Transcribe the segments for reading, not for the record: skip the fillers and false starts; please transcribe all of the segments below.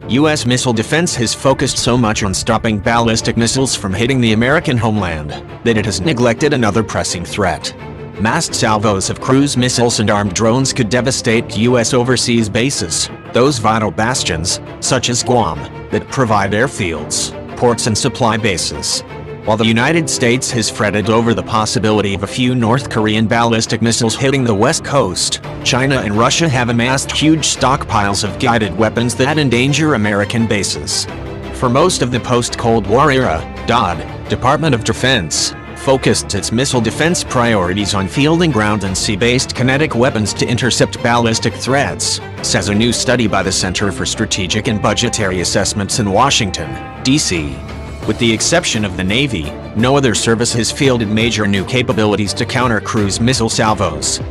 U.S. missile defense has focused so much on stopping ballistic missiles from hitting the American homeland that it has neglected another pressing threat. Massed salvos of cruise missiles and armed drones could devastate U.S. overseas bases, those vital bastions, such as Guam, that provide airfields, ports and supply bases. While the United States has fretted over the possibility of a few North Korean ballistic missiles hitting the West Coast, China and Russia have amassed huge stockpiles of guided weapons that endanger American bases. For most of the post-Cold War era, Department of Defense focused its missile defense priorities on fielding ground and sea-based kinetic weapons to intercept ballistic threats, says a new study by the Center for Strategic and Budgetary Assessments in Washington, D.C. With the exception of the Navy, no other service has fielded major new capabilities to counter cruise missile salvos.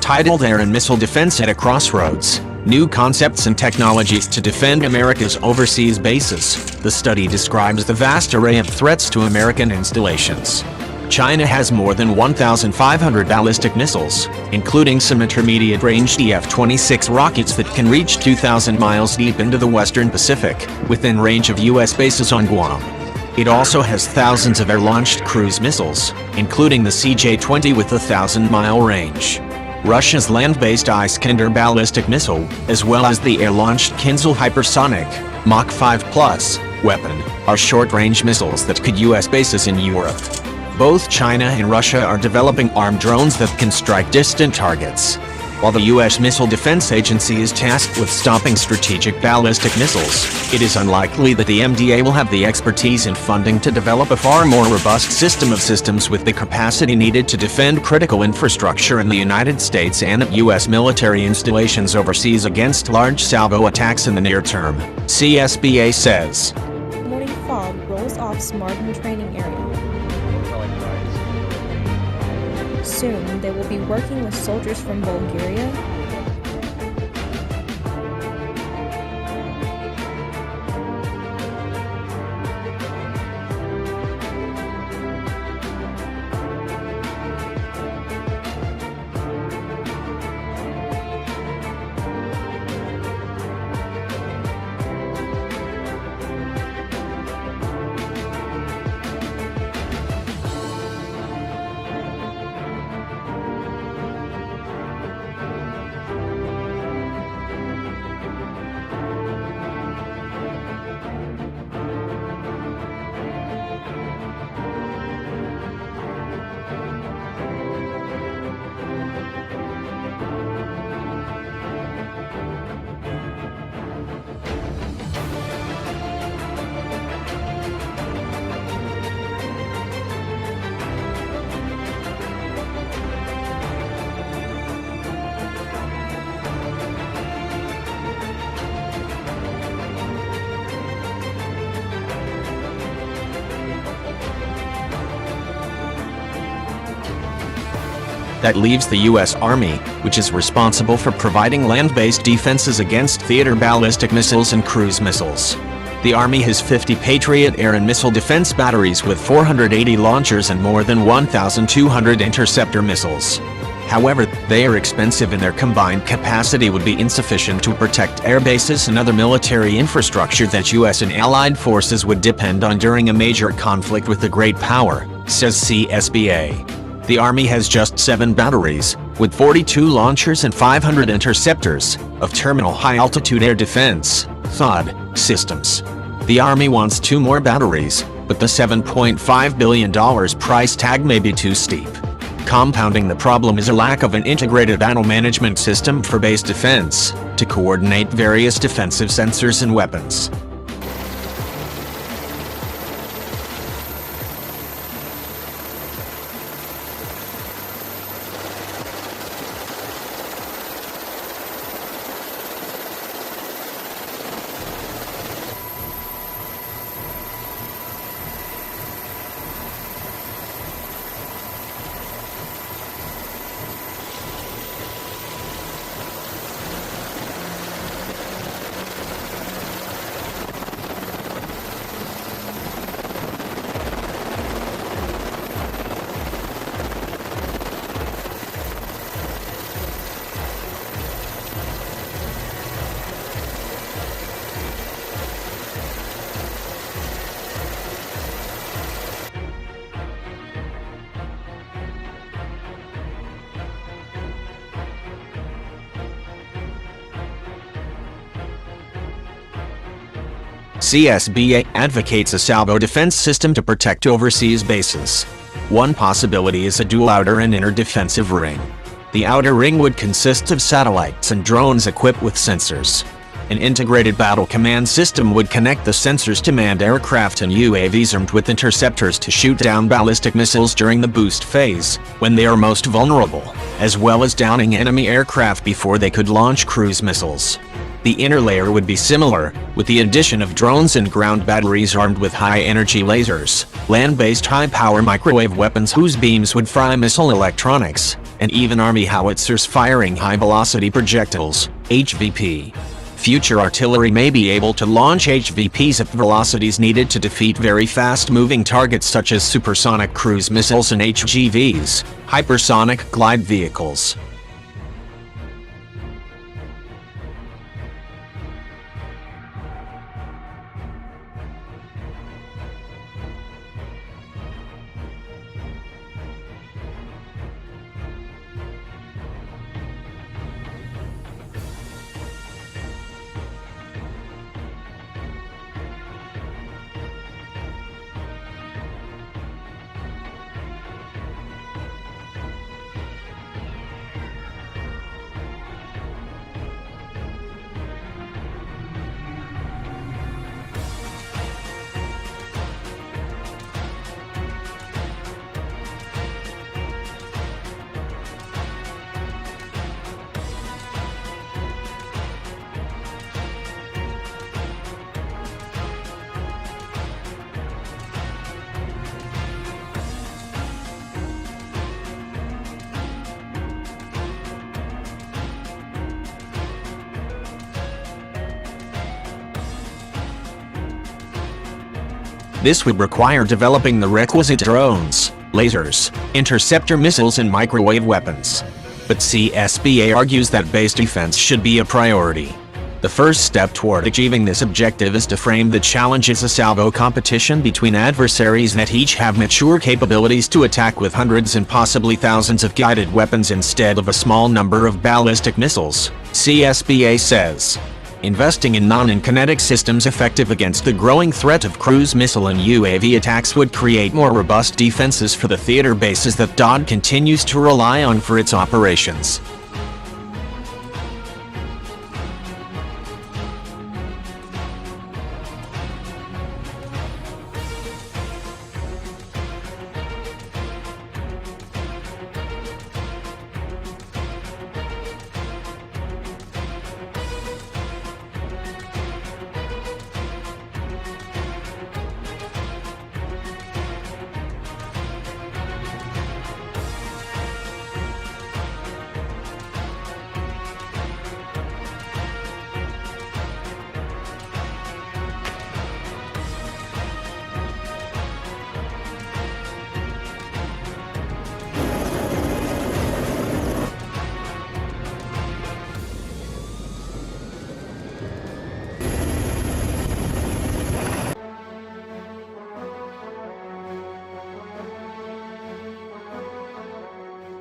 Titled Air and Missile Defense at a Crossroads, New Concepts and Technologies to Defend America's Overseas Bases, the study describes the vast array of threats to American installations. China has more than 1,500 ballistic missiles, including some intermediate-range F-26 rockets that can reach 2,000 miles deep into the western Pacific, within range of U.S. bases on Guam. It also has thousands of air-launched cruise missiles, including the CJ-20 with a 1,000-mile range. Russia's land-based Iskander ballistic missile, as well as the air-launched Kinzhal hypersonic Mach 5+ weapon, are short-range missiles that could U.S. bases in Europe. Both China and Russia are developing armed drones that can strike distant targets. While the U.S. Missile Defense Agency is tasked with stopping strategic ballistic missiles, it is unlikely that the MDA will have the expertise and funding to develop a far more robust system of systems with the capacity needed to defend critical infrastructure in the United States and U.S. military installations overseas against large salvo attacks in the near term, CSBA says. Morning fog rolls off Smartin training area. Soon, they will be working with soldiers from Bulgaria, That leaves the U.S. Army, which is responsible for providing land-based defenses against theater ballistic missiles and cruise missiles. The Army has 50 Patriot air and missile defense batteries with 480 launchers and more than 1,200 interceptor missiles. However, they are expensive and their combined capacity would be insufficient to protect air bases and other military infrastructure that U.S. and allied forces would depend on during a major conflict with a great power, says CSBA. The Army has just 7 batteries, with 42 launchers and 500 interceptors of terminal high-altitude air defense (THAAD) systems. The Army wants 2 more batteries, but the $7.5 billion price tag may be too steep. Compounding the problem is a lack of an integrated battle management system for base defense to coordinate various defensive sensors and weapons. CSBA advocates a salvo defense system to protect overseas bases. One possibility is a dual outer and inner defensive ring. The outer ring would consist of satellites and drones equipped with sensors. An integrated battle command system would connect the sensors to manned aircraft and UAVs armed with interceptors to shoot down ballistic missiles during the boost phase, when they are most vulnerable, as well as downing enemy aircraft before they could launch cruise missiles. The inner layer would be similar, with the addition of drones and ground batteries armed with high-energy lasers, land-based high-power microwave weapons whose beams would fry missile electronics, and even Army howitzers firing high-velocity projectiles, HVP. Future artillery may be able to launch HVPs at velocities needed to defeat very fast-moving targets such as supersonic cruise missiles and HGVs, hypersonic glide vehicles. This would require developing the requisite drones, lasers, interceptor missiles and microwave weapons. But CSBA argues that base defense should be a priority. The first step toward achieving this objective is to frame the challenge as a salvo competition between adversaries that each have mature capabilities to attack with hundreds and possibly thousands of guided weapons instead of a small number of ballistic missiles, CSBA says. Investing in non-kinetic systems effective against the growing threat of cruise missile and UAV attacks would create more robust defenses for the theater bases that DoD continues to rely on for its operations.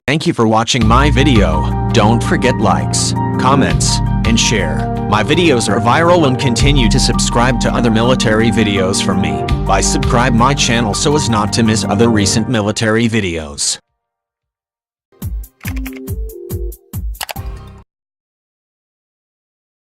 Thank you for watching my video. Don't forget likes, comments, and share. My videos are viral and continue to subscribe to other military videos from me by subscribe my channel so as not to miss other recent military videos.